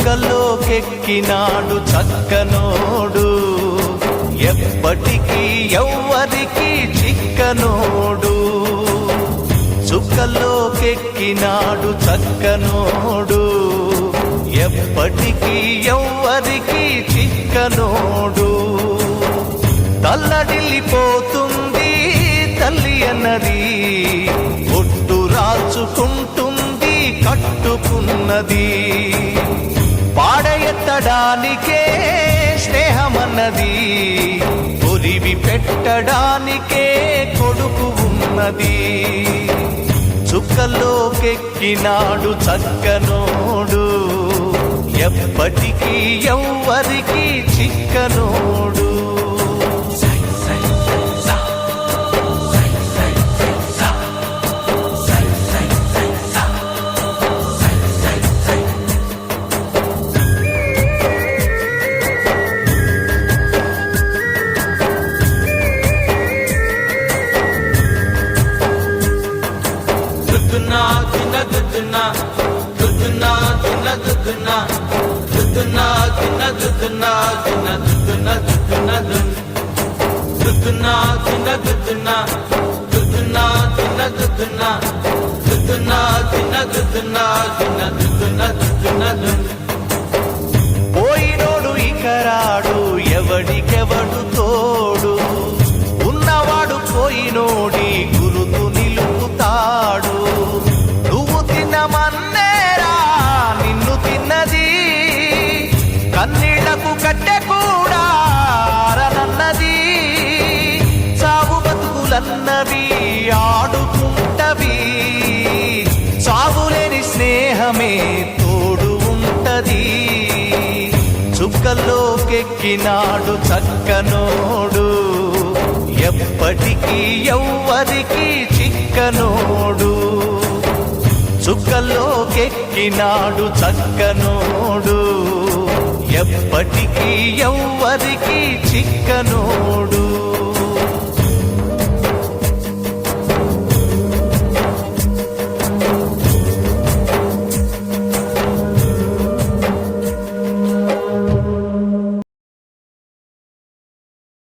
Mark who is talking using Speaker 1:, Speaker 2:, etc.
Speaker 1: చుక్కల్లోకెక్కినాడు చక్కనోడు, ఎప్పటికీ ఎవ్వరికి చిక్కనోడు. చుక్కల్లోకెక్కినాడు చక్కనోడు, ఎప్పటికీ ఎవ్వరికి చిక్కనోడు. తల్లడిల్లిపోతుంది తల్లి అన్నది, ఒట్టు రాచుకుంటుంది కట్టుకున్నది. పాడెత్తడానికే స్నేహమన్నది, కొరివి పెట్టడానికే కొడుకు ఉన్నది. చుక్కల్లోకెక్కినాడు చక్కనోడు, ఎప్పటికీ ఎవ్వరికి చిక్కనోడు. పోయినోడు ఇకరాడు, ఎవడికెవడు తోడు. ఉన్నవాడు పోయినోడి గురుతు నిలుపుతాడు. నువ్వు తిన్నమన్నేరా నిన్ను తిన్నది, కన్నీళ్లకు కట్టె కూడా ఆరనన్నది. చావు బతుకులన్నవి ఆడుకుంటవి, చావులేని స్నేహమే తోడు ఉంటది. చుక్కల్లోకెక్కినాడు చక్కనోడు, ఎప్పటికీ ఎవ్వరికి చిక్కనోడు. చుక్కల్లోకెక్కినాడు చక్కనోడు, ఎప్పటికీ ఎవ్వరికి చిక్కనోడు.